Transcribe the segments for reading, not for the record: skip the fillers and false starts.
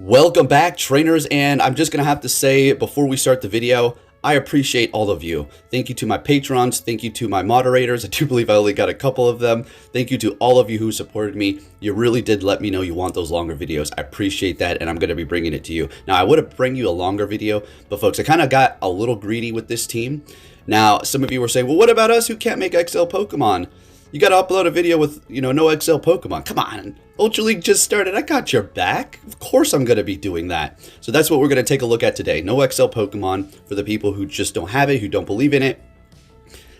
Welcome back, trainers, and I'm just gonna have to say before we start the video, I appreciate all of you. Thank you to my patrons, thank you to my moderators. I do believe I only got a couple of them. Thank you to all of you who supported me. You really did let me know you want those longer videos. I appreciate that, and I'm gonna be bringing it to you. Now, I would have bring you a longer video, but folks, I kind of got a little greedy with this team. Now, some of you were saying, well, what about us who can't make XL Pokemon? You got to upload a video with, no XL Pokemon. Come on. Ultra League just started. I got your back. Of course I'm going to be doing that. So that's what we're going to take a look at today. No XL Pokemon for the people who just don't have it, who don't believe in it.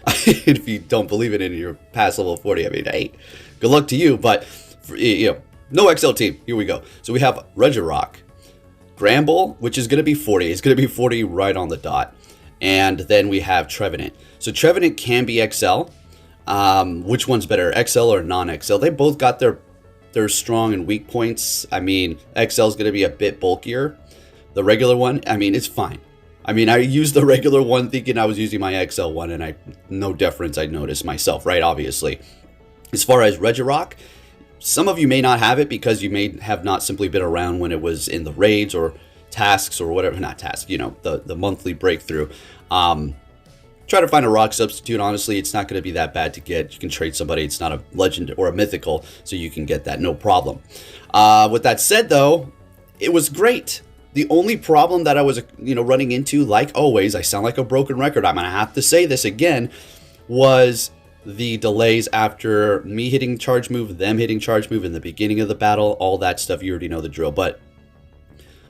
If you don't believe in it and you're past level 40, I mean, hey, good luck to you. But, no XL team. Here we go. So we have Regirock, Gramble, which is going to be 40. It's going to be 40 right on the dot. And then we have Trevenant. So Trevenant can be XL. Which one's better, XL or non-XL? They both got their strong and weak points. I mean, XL is going to be a bit bulkier. The regular one, I mean, it's fine. I mean, I used the regular one thinking I was using my XL one, and no difference I noticed myself, right? Obviously. As far as Regirock, some of you may not have it because you may have not simply been around when it was in the raids or tasks or whatever. Not tasks, the monthly breakthrough. Try to find a rock substitute. Honestly, it's not going to be that bad to get. You can trade somebody. It's not a legend or a mythical, so you can get that, no problem. With that said, though, it was great. The only problem that I was, running into, like always, I sound like a broken record. I'm going to have to say this again, was the delays after me hitting charge move, them hitting charge move in the beginning of the battle, all that stuff. You already know the drill, but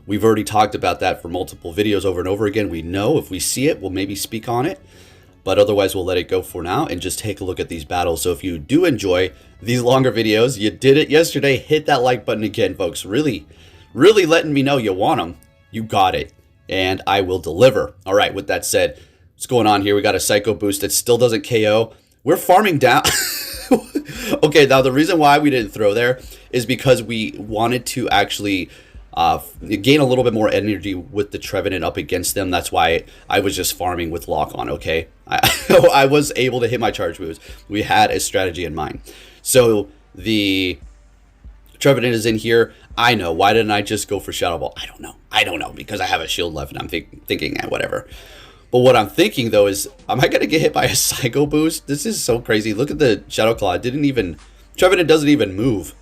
we've already talked about that for multiple videos over and over again. We know if we see it, we'll maybe speak on it. But otherwise, we'll let it go for now and just take a look at these battles. So if you do enjoy these longer videos, you did it yesterday, hit that like button again, folks. Really, really letting me know you want them. You got it. And I will deliver. All right, with that said, what's going on here? We got a Psycho Boost that still doesn't KO. We're farming down. Okay, now the reason why we didn't throw there is because we wanted to actually gain a little bit more energy with the Trevenant up against them. That's why I was just farming with lock on, okay? I was able to hit my charge moves. We had a strategy in mind. So the Trevenant is in here. I know. Why didn't I just go for Shadow Ball? I don't know because I have a shield left and I'm thinking whatever. But what I'm thinking though is, am I going to get hit by a Psycho Boost? This is so crazy. Look at the Shadow Claw. Trevenant doesn't even move.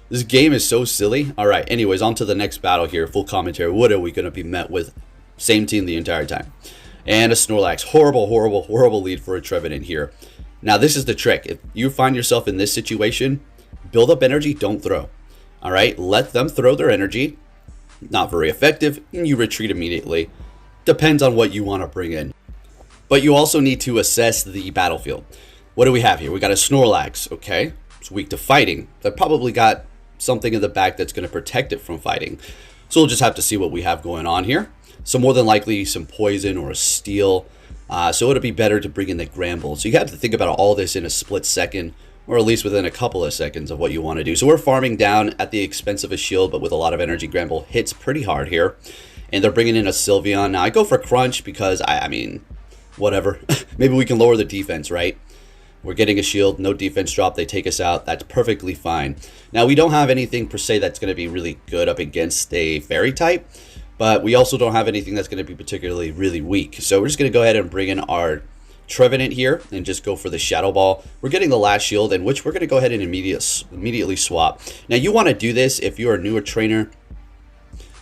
This game is so silly. All right, anyways, on to the next battle here. Full commentary. What are we going to be met with? Same team the entire time. And a Snorlax. Horrible, horrible, horrible lead for a Trevenant here. Now, this is the trick. If you find yourself in this situation, build up energy, don't throw. All right, let them throw their energy. Not very effective, and you retreat immediately. Depends on what you want to bring in. But you also need to assess the battlefield. What do we have here? We got a Snorlax, okay? It's weak to fighting. That probably got something in the back that's going to protect it from fighting. So we'll just have to see what we have going on here. So more than likely some poison or a steel. So it'll be better to bring in the Gramble. So you have to think about all this in a split second, or at least within a couple of seconds of what you want to do. So we're farming down at the expense of a shield, but with a lot of energy. Gramble hits pretty hard here. And they're bringing in a Sylveon. Now I go for Crunch because, I mean, whatever. Maybe we can lower the defense, right? We're getting a shield, no defense drop, they take us out. That's perfectly fine. Now, we don't have anything per se that's going to be really good up against a fairy type, but we also don't have anything that's going to be particularly really weak. So we're just going to go ahead and bring in our Trevenant here and just go for the Shadow Ball. We're getting the last shield, in which we're going to go ahead and immediately swap. Now, you want to do this if you're a newer trainer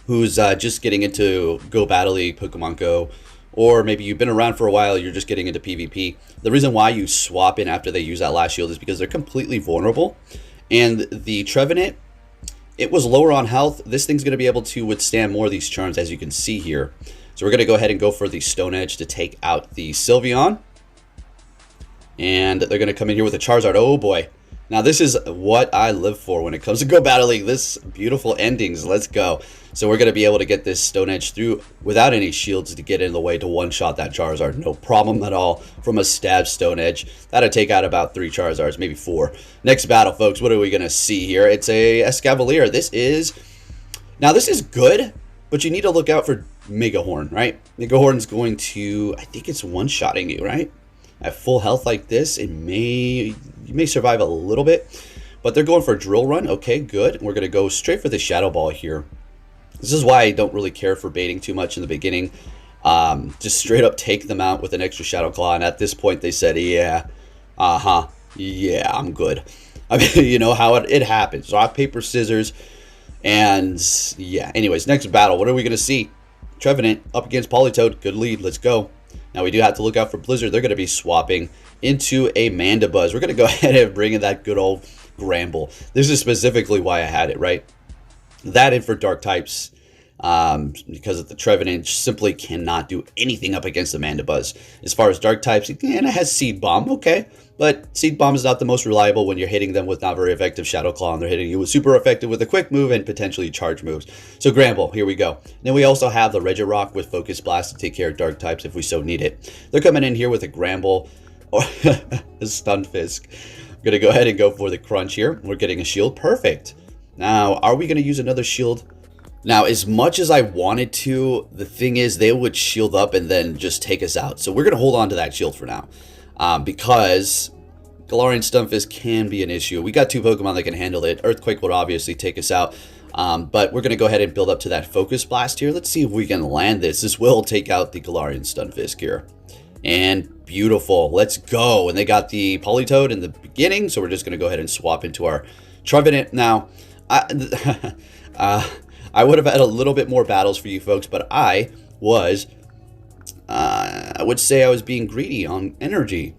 who's just getting into Go Battle League, Pokemon Go, or maybe you've been around for a while, you're just getting into PvP. The reason why you swap in after they use that last shield is because they're completely vulnerable. And the Trevenant, it was lower on health. This thing's going to be able to withstand more of these charms, as you can see here. So we're going to go ahead and go for the Stone Edge to take out the Sylveon. And they're going to come in here with a Charizard. Oh boy. Now this is what I live for when it comes to Go Battle League. This beautiful endings. Let's go. So we're going to be able to get this Stone Edge through without any shields to get in the way to one-shot that Charizard. No problem at all from a stab Stone Edge. That'll take out about 3 Charizards, maybe 4. Next battle, folks. What are we going to see here? It's a Escavalier. This is good, but you need to look out for Mega Horn, right? Mega Horn's going to, I think it's one-shotting you, right? At full health like this, you may survive a little bit, but they're going for a Drill Run. Okay, good. We're going to go straight for the Shadow Ball here. This is why I don't really care for baiting too much in the beginning. Just straight up take them out with an extra Shadow Claw. And at this point, they said, yeah, yeah, I'm good. I mean, you know how it happens. Rock, paper, scissors. And yeah, anyways, next battle. What are we going to see? Trevenant up against Politoed. Good lead. Let's go. Now, we do have to look out for Blizzard. They're going to be swapping into a Mandibuzz. We're going to go ahead and bring in that good old Gramble. This is specifically why I had it, right? That and for dark types, because of the Trevenant simply cannot do anything up against the Mandibuzz. As far as dark types, it has Seed Bomb, okay. But Seed Bomb is not the most reliable when you're hitting them with not very effective Shadow Claw, and they're hitting you with super effective with a quick move and potentially charge moves. So Gramble, here we go. Then we also have the Regirock with Focus Blast to take care of dark types if we so need it. They're coming in here with a Gramble or a Stunfisk. I'm going to go ahead and go for the Crunch here. We're getting a shield. Perfect. Now, are we going to use another shield? Now, as much as I wanted to, the thing is they would shield up and then just take us out. So we're going to hold on to that shield for now. Because Galarian Stunfisk can be an issue. We got two Pokemon that can handle it. Earthquake would obviously take us out. But we're going to go ahead and build up to that Focus Blast here. Let's see if we can land this. This will take out the Galarian Stunfisk here. And beautiful. Let's go. And they got the Politoed in the beginning. So we're just going to go ahead and swap into our Trevenant. Now, I would have had a little bit more battles for you folks, but I would say I was being greedy on energy.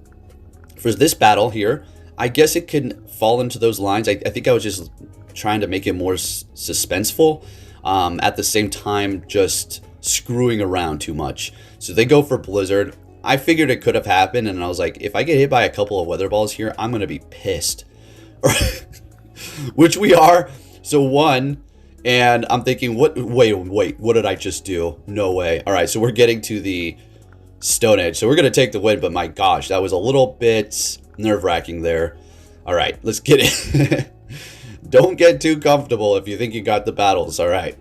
For this battle here, I guess it could fall into those lines. I think I was just trying to make it more suspenseful, at the same time just screwing around too much. So they go for Blizzard. I figured it could have happened, and I was like, if I get hit by a couple of Weather Balls here, I'm going to be pissed. Which we are. So one, and I'm thinking, wait, what did I just do? No way. All right, so we're getting to the Stone Edge. So we're going to take the win, but my gosh, that was a little bit nerve-wracking there. All right, let's get it. Don't get too comfortable if you think you got the battles. All right.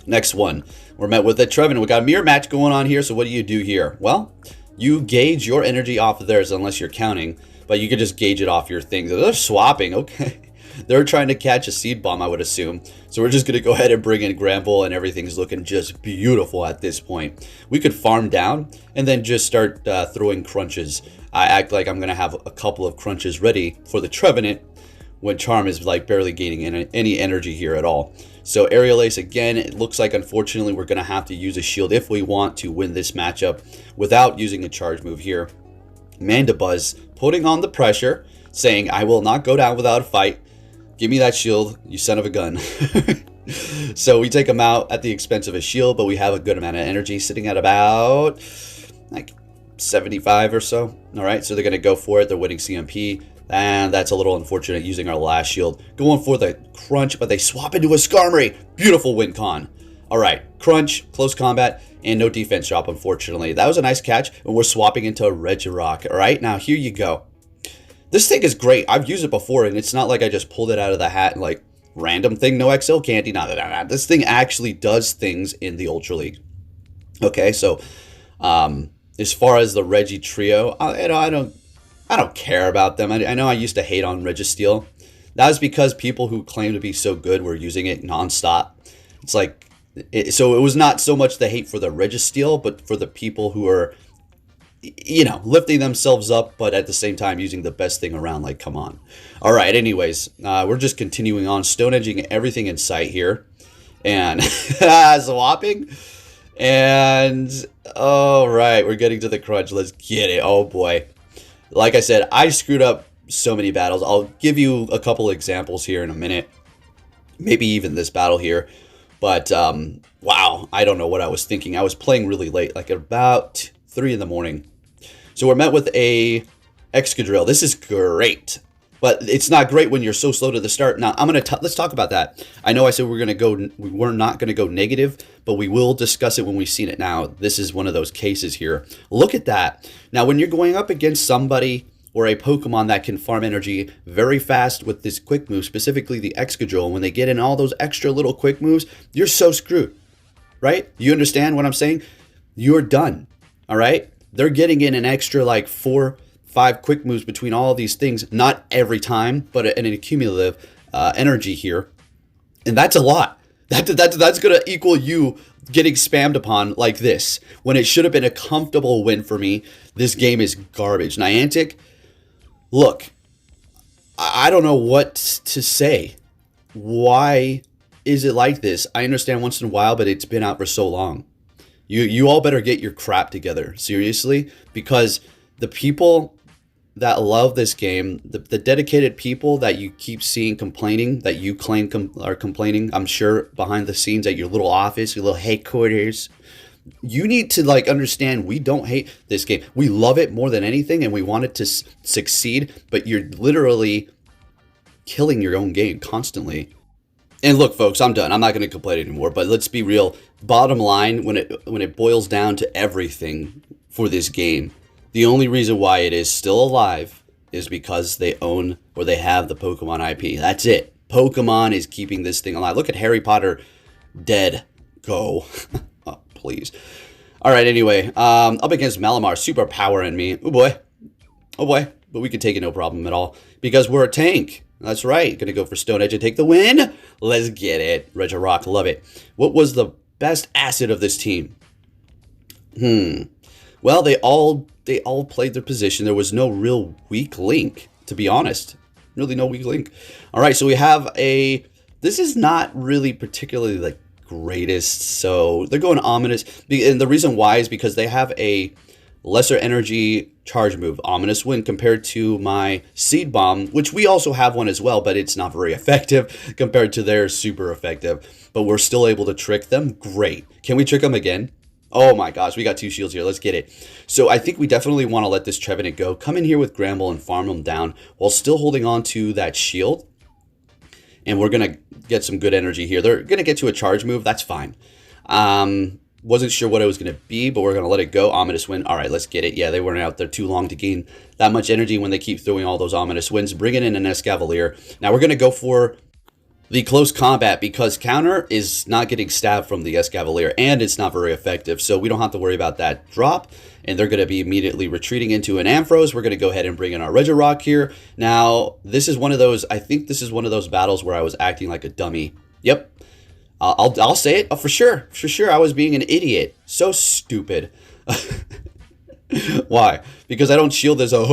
Next one. We're met with a Trevenant. We got a mirror match going on here. So what do you do here? Well, you gauge your energy off of theirs unless you're counting, but you can just gauge it off your things. They're swapping. Okay. They're trying to catch a Seed Bomb, I would assume. So we're just going to go ahead and bring in Gramble, and everything's looking just beautiful at this point. We could farm down and then just start throwing crunches. I act like I'm going to have a couple of crunches ready for the Trevenant when Charm is like barely gaining any energy here at all. So Aerial Ace again, it looks like unfortunately we're going to have to use a shield if we want to win this matchup without using a charge move here. Mandibuzz putting on the pressure, saying, I will not go down without a fight. Give me that shield, you son of a gun. So we take him out at the expense of a shield, but we have a good amount of energy, sitting at about like 75 or so. All right, so they're going to go for it. They're winning CMP, and that's a little unfortunate using our last shield. Going for the Crunch, but they swap into a Skarmory. Beautiful win con. All right, Crunch, close combat, and no defense drop, unfortunately. That was a nice catch, and we're swapping into a Regirock. All right, now here you go. This thing is great. I've used it before, and it's not like I just pulled it out of the hat and like random thing, no XL candy, nah. This thing actually does things in the Ultra League. Okay, so as far as the Reggie trio, I don't care about them. I know I used to hate on Registeel. That was because people who claim to be so good were using it nonstop. It's like, so it was not so much the hate for the Registeel, but for the people who are, you know, lifting themselves up, but at the same time using the best thing around. Like, come on. All right, anyways, we're just continuing on, stone edging everything in sight here, and swapping, and all right, we're getting to the Crunch. Let's get it. Oh boy, like I said, I screwed up so many battles. I'll give you a couple examples here in a minute, maybe even this battle here, but wow, I don't know what I was thinking. I was playing really late, like about 3 in the morning. So we're met with a Excadrill. This is great, but it's not great when you're so slow to the start. Now let's talk about that. I know I said we're not gonna go negative, but we will discuss it when we've seen it. Now this is one of those cases here. Look at that. Now when you're going up against somebody or a Pokemon that can farm energy very fast with this quick move, specifically the Excadrill, when they get in all those extra little quick moves, you're so screwed, right? You understand what I'm saying? You're done. All right, they're getting in an extra like 4-5 quick moves between all of these things, not every time, but an accumulative energy here, and that's a lot. That's gonna equal you getting spammed upon like this when it should have been a comfortable win for me. This game is garbage. Niantic, look, I don't know what to say. Why is it like this? I understand once in a while, but it's been out for so long. You all better get your crap together, seriously, because the people that love this game, the dedicated people that you keep seeing complaining, that you claim are complaining, I'm sure behind the scenes at your little office, your little headquarters, you need to like understand we don't hate this game. We love it more than anything, and we want it to succeed, but you're literally killing your own game constantly. And look, folks, I'm done. I'm not going to complain anymore. But let's be real. Bottom line, when it boils down to everything for this game, the only reason why it is still alive is because they own or they have the Pokemon IP. That's it. Pokemon is keeping this thing alive. Look at Harry Potter dead. Go. Oh, please. All right, anyway. Up against Malamar. Super power in me. Oh, boy. Oh, boy. But we can take it no problem at all because we're a tank. That's right. Gonna go for Stone Edge and take the win. Let's get it. Regirock, love it. What was the best asset of this team? Well, they all played their position. There was no real weak link, to be honest. Really no weak link. All right, so we have a... This is not really particularly the greatest, so they're going Ominous. And the reason why is because they have a lesser energy charge move, Ominous Wind, compared to my Seed Bomb, which we also have one as well, but it's not very effective compared to their super effective. But we're still able to trick them. Great. Can we trick them again? Oh my gosh, we got 2 shields here. Let's get it. So I think we definitely want to let this Trevenant go. Come in here with Gramble and farm him down while still holding on to that shield. And we're going to get some good energy here. They're going to get to a charge move. That's fine. Wasn't sure what it was going to be, but we're going to let it go. Ominous Wind. All right, let's get it. Yeah, they weren't out there too long to gain that much energy when they keep throwing all those Ominous Winds. Bringing in an Escavalier. Now we're going to go for the close combat because counter is not getting stabbed from the Escavalier, and it's not very effective, so we don't have to worry about that drop. And they're going to be immediately retreating into an Ampharos. We're going to go ahead and bring in our Regirock here. Now, this is one of those, I think this is one of those battles where I was acting like a dummy. Yep. I'll say it. Oh, for sure. For sure, I was being an idiot. So stupid. Why? Because I don't shield as a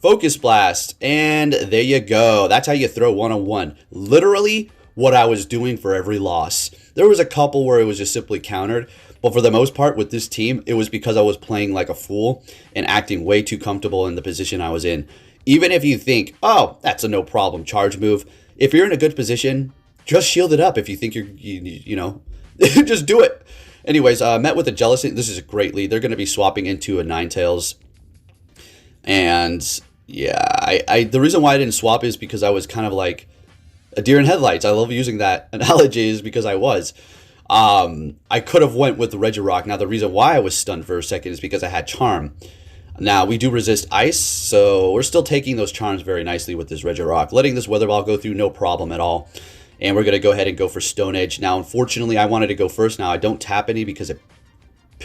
Focus Blast. And there you go. That's how you throw one-on-one. Literally what I was doing for every loss. There was a couple where it was just simply countered. But for the most part with this team, it was because I was playing like a fool and acting way too comfortable in the position I was in. Even if you think, oh, that's a no problem charge move. If you're in a good position, just shield it up if you think you know, just do it. Anyways, met with a Jealousy. This is a great lead. They're going to be swapping into a Ninetales. And yeah, the reason why I didn't swap is because I was kind of like a deer in headlights. I love using that analogy is because I was. I could have went with the Regirock. Now, the reason why I was stunned for a second is because I had Charm. Now, we do resist ice, so we're still taking those charms very nicely with this Regirock. Letting this Weather Ball go through, no problem at all. And we're going to go ahead and go for Stone Edge. Now, unfortunately, I wanted to go first. Now, I don't tap any because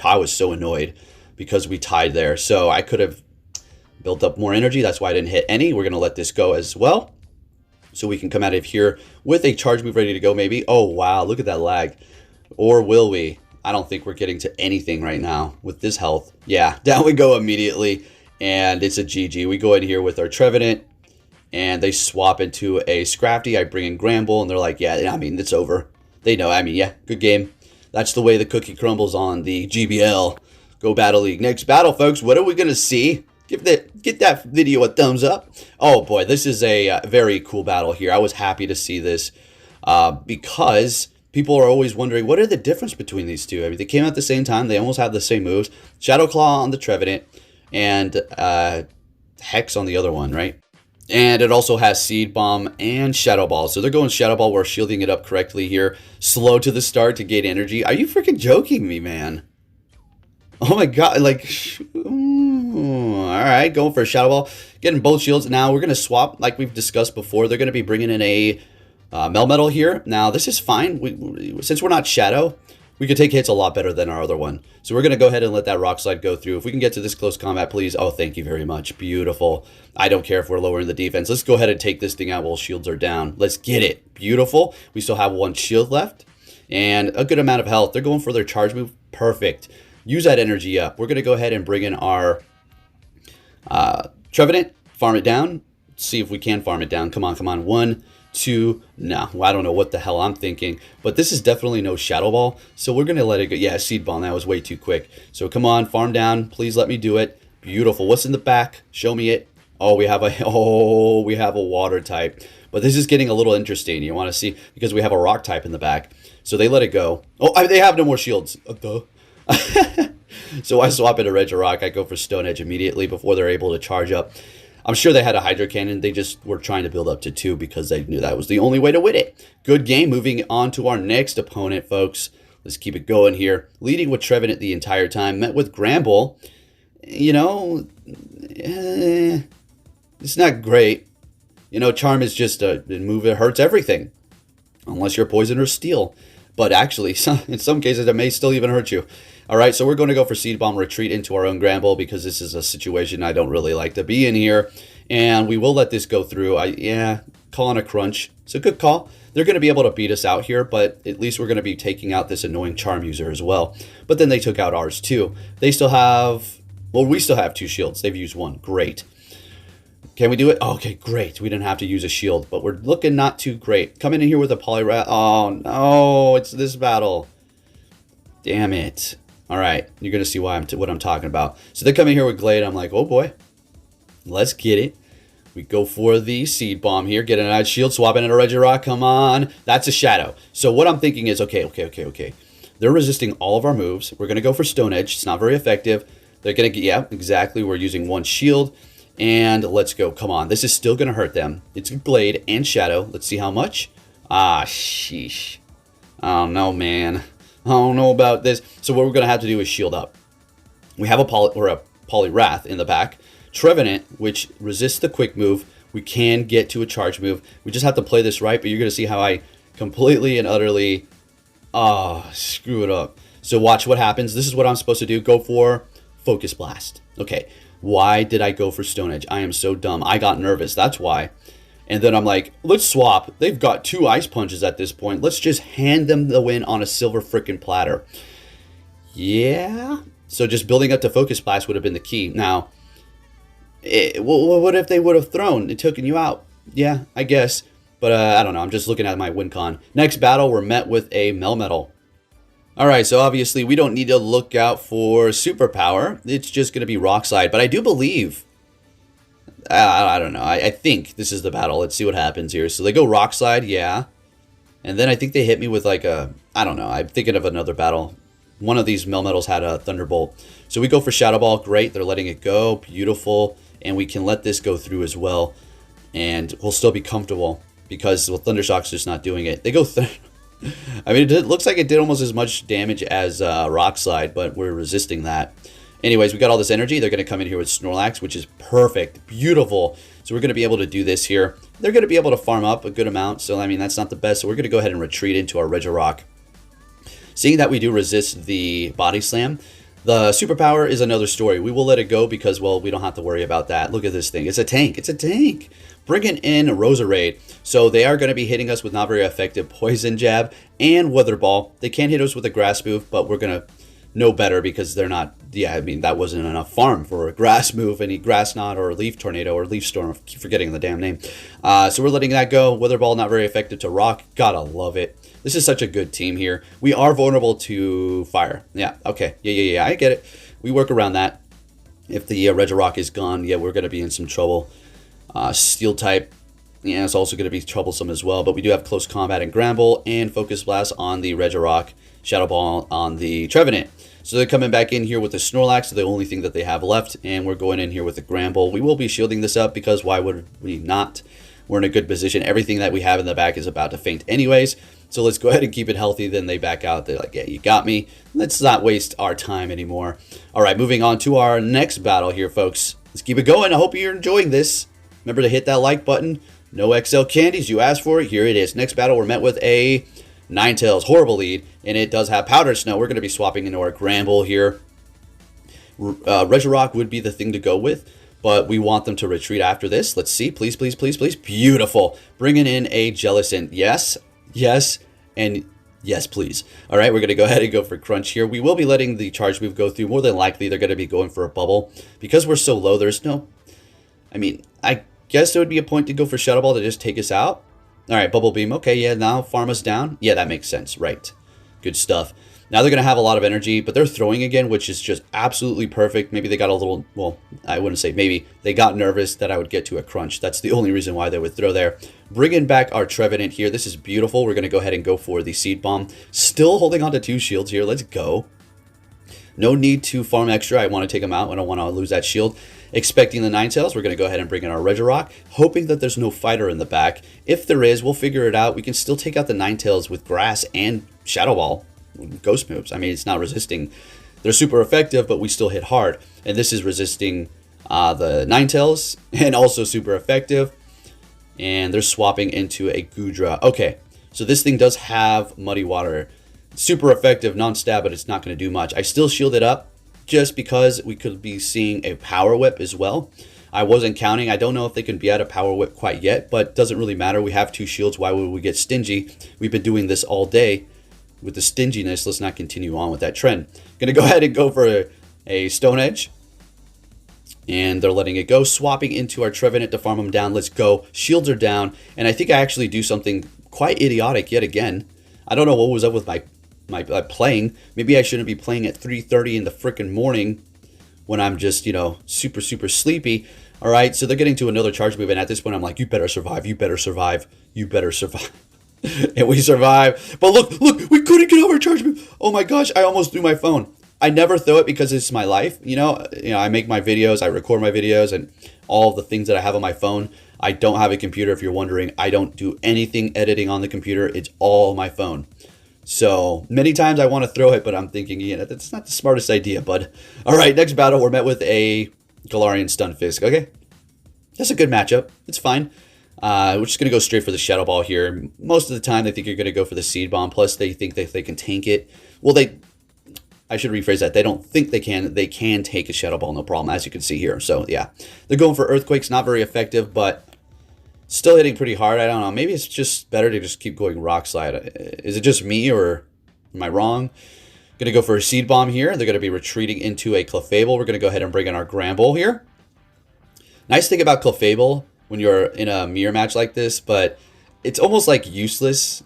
I was so annoyed because we tied there. So I could have built up more energy. That's why I didn't hit any. We're going to let this go as well. So we can come out of here with a charge move ready to go, maybe. Oh, wow. Look at that lag. Or will we? I don't think we're getting to anything right now with this health. Yeah, down we go immediately. And it's a GG. We go in here with our Trevenant. And they swap into a Scrafty. I bring in Gramble, and they're like, yeah, I mean, it's over. They know, I mean, yeah, good game. That's the way the cookie crumbles on the GBL. Go Battle League. Next battle, folks, what are we going to see? Get that video a thumbs up. Oh, boy, this is a very cool battle here. I was happy to see this because people are always wondering, what are the difference between these two? I mean, they came out at the same time. They almost have the same moves. Shadow Claw on the Trevenant and Hex on the other one, right? And it also has Seed Bomb and Shadow Ball. So they're going Shadow Ball. We're shielding it up correctly here. Slow to the start to gain energy. Are you freaking joking me, man? Oh my god. Like, alright. Going for a Shadow Ball. Getting both shields. Now we're going to swap like we've discussed before. They're going to be bringing in a Melmetal here. Now this is fine. Since we're not Shadow, we could take hits a lot better than our other one. So we're going to go ahead and let that Rock Slide go through. If we can get to this close combat, please. Oh, thank you very much. Beautiful. I don't care if we're lowering the defense. Let's go ahead and take this thing out while shields are down. Let's get it. Beautiful. We still have one shield left. and a good amount of health. They're going for their charge move. Perfect. Use that energy up. We're going to go ahead and bring in our Trevenant, farm it down. See if we can farm it down. Come on, come on. 1, 2, no. Well, I don't know what the hell I'm thinking, but this is definitely no Shadow Ball, so we're going to let it go. Yeah, Seed Ball. That was way too quick. So come on, farm down. Please let me do it. Beautiful. What's in the back? Show me it. Oh, we have a water type. But this is getting a little interesting. You want to see, because we have a rock type in the back. So they let it go. Oh, they have no more shields. So I swap into Regirock. I go for Stone Edge immediately before they're able to charge up. I'm sure they had a Hydro Cannon. They just were trying to build up to 2 because they knew that was the only way to win it. Good game. Moving on to our next opponent, folks. Let's keep it going here. Leading with Trevenant the entire time. Met with Gramble. You know, it's not great. You know, Charm is just a move that hurts everything. Unless you're Poison or Steel. But actually, in some cases, it may still even hurt you. All right, so we're going to go for Seed Bomb, retreat into our own Gramble, because this is a situation I don't really like to be in here. And we will let this go through. Calling a crunch. It's a good call. They're going to be able to beat us out here, but at least we're going to be taking out this annoying Charm user as well. But then they took out ours too. They still have... Well, we still have 2 shields. They've used 1. Great. Can we do it? Oh, okay, great. We didn't have to use a shield, but we're looking not too great. Coming in here with a Poliwrath. Oh, no. It's this battle. Damn it. All right. You're going to see why what I'm talking about. So they're coming here with Glade. I'm like, oh, boy. Let's get it. We go for the Seed Bomb here. Get an Ice Shield. Swapping into Regirock. Come on. That's a Shadow. So what I'm thinking is, okay. They're resisting all of our moves. We're going to go for Stone Edge. It's not very effective. They're going to get... Yeah, exactly. We're using 1 shield. And let's go. Come on. This is still going to hurt them. It's Blade and Shadow. Let's see how much. Ah, sheesh. Oh, no, man. I don't know about this. So what we're going to have to do is shield up. We have a Poliwrath in the back. Trevenant, which resists the quick move. We can get to a charge move. We just have to play this right, but you're going to see how I completely and utterly screw it up. So watch what happens. This is what I'm supposed to do. Go for Focus Blast. Okay. Why did I go for Stone Edge? I am so dumb. I got nervous. That's why. And then I'm like, let's swap. They've got 2 Ice Punches at this point. Let's just hand them the win on a silver frickin' platter. Yeah. So just building up to Focus Blast would have been the key. Now, what if they would have thrown and taken you out? Yeah, I guess. But I don't know. I'm just looking at my win con. Next battle, we're met with a Melmetal. Alright, so obviously we don't need to look out for Superpower. It's just going to be Rock Slide. But I do believe... I don't know. I think this is the battle. Let's see what happens here. So they go Rock Slide, yeah. And then I think they hit me with like a... I don't know. I'm thinking of another battle. One of these Melmetals had a Thunderbolt. So we go for Shadow Ball. Great. They're letting it go. Beautiful. And we can let this go through as well. And we'll still be comfortable. Because well, Thundershock's just not doing it. They go... I mean, it looks like it did almost as much damage as Rock Slide, but we're resisting that. Anyways, we got all this energy. They're going to come in here with Snorlax, which is perfect. Beautiful. So we're going to be able to do this here. They're going to be able to farm up a good amount. So, I mean, that's not the best. So we're going to go ahead and retreat into our Regirock. Seeing that we do resist the Body Slam, the Superpower is another story. We will let it go because, well, we don't have to worry about that. Look at this thing. It's a tank. It's a tank. Bringing in Roserade. So they are going to be hitting us with not very effective Poison Jab and Weather Ball. They can hit us with a Grass move, but we're going to know better because they're not... Yeah, I mean, that wasn't enough farm for a Grass move, any Grass Knot or Leaf Tornado or Leaf Storm. I keep forgetting the damn name. So we're letting that go. Weather Ball not very effective to Rock. Gotta love it. This is such a good team here. We are vulnerable to Fire. Yeah, okay. Yeah, I get it. We work around that. If the Regirock is gone, yeah, we're going to be in some trouble. Steel type, yeah, it's also going to be troublesome as well. But we do have Close Combat and Gramble and Focus Blast on the Regirock, Shadow Ball on the Trevenant. So they're coming back in here with the Snorlax, the only thing that they have left. And we're going in here with the Gramble. We will be shielding this up because why would we not? We're in a good position. Everything that we have in the back is about to faint anyways. So let's go ahead and keep it healthy. Then they back out. They're like, yeah, you got me. Let's not waste our time anymore. All right, moving on to our next battle here, folks. Let's keep it going. I hope you're enjoying this. Remember to hit that like button. No XL candies. You asked for it. Here it is. Next battle, we're met with a Ninetales. Horrible lead. And it does have Powder Snow. We're going to be swapping into our Gramble here. Regirock would be the thing to go with. But we want them to retreat after this. Let's see. Please, please, please, please. Beautiful. Bringing in a Jellicent. Yes. Yes. And Yes, please. All right, we're going to go ahead and go for crunch here. We will be letting the charge move go through. More than likely, they're going to be going for a bubble. Because we're so low, there's no... I mean, I guess there would be a point to go for Shadow Ball to just take us out. All right, Bubble Beam. Okay, yeah, now farm us down. Yeah, that makes sense. Right. Good stuff. Now they're going to have a lot of energy, but they're throwing again, which is just absolutely perfect. Maybe they got a little, well, I wouldn't say maybe. They got nervous that I would get to a crunch. That's the only reason why they would throw there. Bringing back our Trevenant here. This is beautiful. We're going to go ahead and go for the Seed Bomb. Still holding on to 2 shields here. Let's go. No need to farm extra. I want to take them out. I don't want to lose that shield. Expecting the Ninetales, we're going to go ahead and bring in our Regirock, hoping that there's no fighter in the back. If there is, we'll figure it out. We can still take out the Ninetales with Grass and Shadow Ball. Ghost moves. I mean, it's not resisting. They're super effective, but we still hit hard. And this is resisting the Ninetales and also super effective. And they're swapping into a Goodra. Okay, so this thing does have Muddy Water. Super effective, non-stab, but it's not going to do much. I still shield it up just because we could be seeing a Power Whip as well. I wasn't counting. I don't know if they can be at a Power Whip quite yet, but doesn't really matter. We have 2 shields. Why would we get stingy? We've been doing this all day. With the stinginess, let's not continue on with that trend. Gonna go ahead and go for a Stone Edge. And they're letting it go. Swapping into our Trevenant to farm them down. Let's go. Shields are down. And I think I actually do something quite idiotic yet again. I don't know what was up with my playing. Maybe I shouldn't be playing at 3:30 in the frickin' morning when I'm just, you know, super sleepy. All right, so they're getting to another charge move. And at this point, I'm like, you better survive. You better survive. You better survive. And we survive. But look, we couldn't get over a charge move. Oh my gosh, I almost threw my phone. I never throw it because it's my life. You know, I make my videos, I record my videos, and all the things that I have on my phone. I don't have a computer, if you're wondering. I don't do anything editing on the computer. It's all my phone. So many times I want to throw it, but I'm thinking, yeah, that's not the smartest idea, bud. All right, next battle, we're met with a Galarian Stunfisk. Okay, that's a good matchup. It's fine. We're just going to go straight for the Shadow Ball here. Most of the time, they think you're going to go for the Seed Bomb. Plus, they think that they can tank it. Well, I should rephrase that. They don't think they can. They can take a Shadow Ball, no problem, as you can see here. So, yeah. They're going for Earthquakes. Not very effective, but still hitting pretty hard. I don't know. Maybe it's just better to just keep going Rock Slide. Is it just me, or am I wrong? Going to go for a Seed Bomb here. They're going to be retreating into a Clefable. We're going to go ahead and bring in our Gramble here. Nice thing about Clefable when you're in a mirror match like this, but it's almost like useless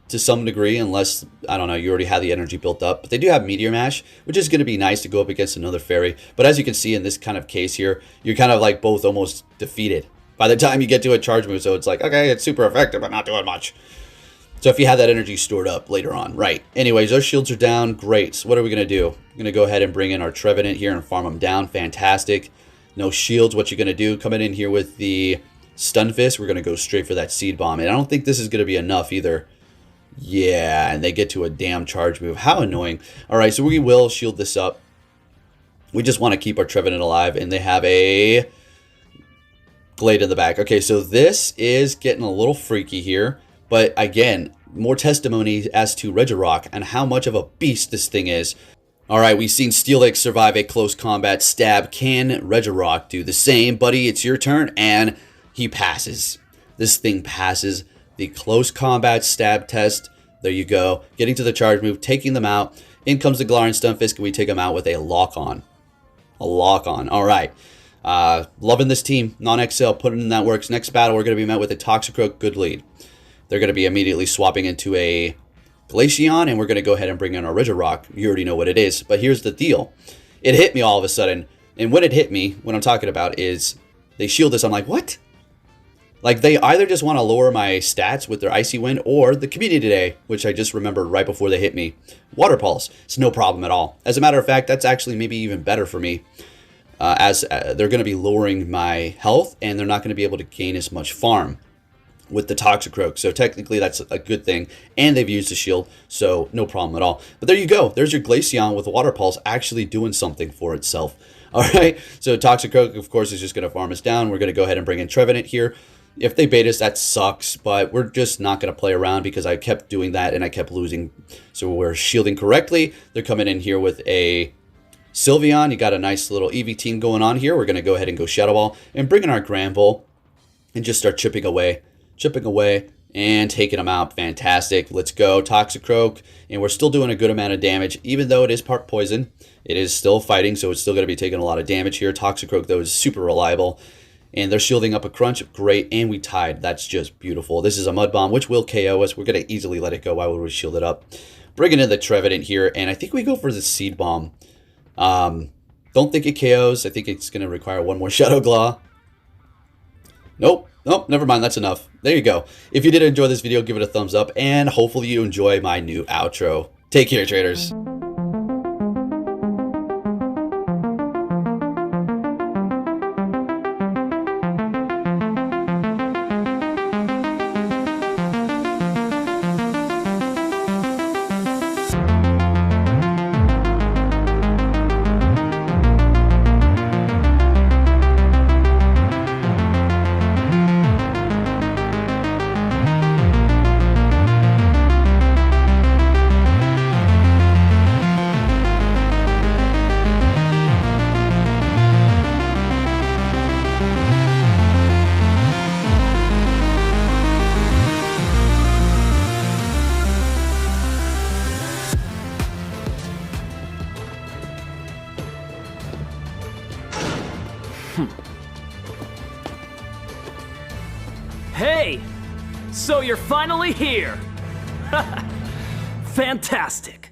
to some degree unless, I don't know, you already have the energy built up. But they do have Meteor Mash, which is going to be nice to go up against another fairy. But as you can see in this kind of case here, you're kind of like both almost defeated by the time you get to a charge move. So it's like, okay, it's super effective, but not doing much. So if you have that energy stored up later on, right. Anyways, those shields are down. Great. So what are we going to do? We're going to go ahead and bring in our Trevenant here and farm them down. Fantastic. No shields. What you're going to do, coming in here with the Stunfisk, we're going to go straight for that Seed Bomb. And I don't think this is going to be enough either. Yeah, and they get to a damn charge move. How annoying. All right, so we will shield this up. We just want to keep our Trevenant alive, and they have a Glade in the back. Okay, so this is getting a little freaky here. But again, more testimony as to Regirock and how much of a beast this thing is. All right, we've seen Steelix survive a close combat stab. Can Regirock do the same? Buddy, it's your turn, and he passes. This thing passes the close combat stab test. There you go. Getting to the charge move, taking them out. In comes the Galarian Stunfisk, and we take them out with a lock-on. A lock-on. All right. Loving this team. Non-XL, putting in that works. Next battle, we're going to be met with a Toxicroak. Good lead. They're going to be immediately swapping into a Glaceon, and we're going to go ahead and bring in our Regirock. You already know what it is, but here's the deal. It hit me all of a sudden, and when it hit me, what I'm talking about is they shield this. I'm like, what? Like, they either just want to lower my stats with their Icy Wind or the Community Day, which I just remembered right before they hit me. Water Pulse. It's no problem at all. As a matter of fact, that's actually maybe even better for me, as they're going to be lowering my health, and they're not going to be able to gain as much farm with the Toxicroak. So technically that's a good thing. And they've used the shield, so no problem at all. But there you go. There's your Glaceon with Water Pulse actually doing something for itself. All right. So Toxicroak, of course, is just going to farm us down. We're going to go ahead and bring in Trevenant here. If they bait us, that sucks. But we're just not going to play around because I kept doing that and I kept losing. So we're shielding correctly. They're coming in here with a Sylveon. You got a nice little EV team going on here. We're going to go ahead and go Shadow Ball and bring in our Gramble and just start chipping away. and taking them out. Fantastic. Let's go. Toxicroak. And we're still doing a good amount of damage, even though it is part poison. It is still fighting, so it's still going to be taking a lot of damage here. Toxicroak, though, is super reliable. And they're shielding up a crunch. Great. And we tied. That's just beautiful. This is a Mud Bomb, which will KO us. We're going to easily let it go. Why would we shield it up? Bringing in the Trevenant here. And I think we go for the Seed Bomb. Don't think it KOs. I think it's going to require one more Shadow Claw. Nope. Nope, never mind. That's enough. There you go. If you did enjoy this video, give it a thumbs up. And hopefully you enjoy my new outro. Take care, traders. Hey! So you're finally here! Fantastic!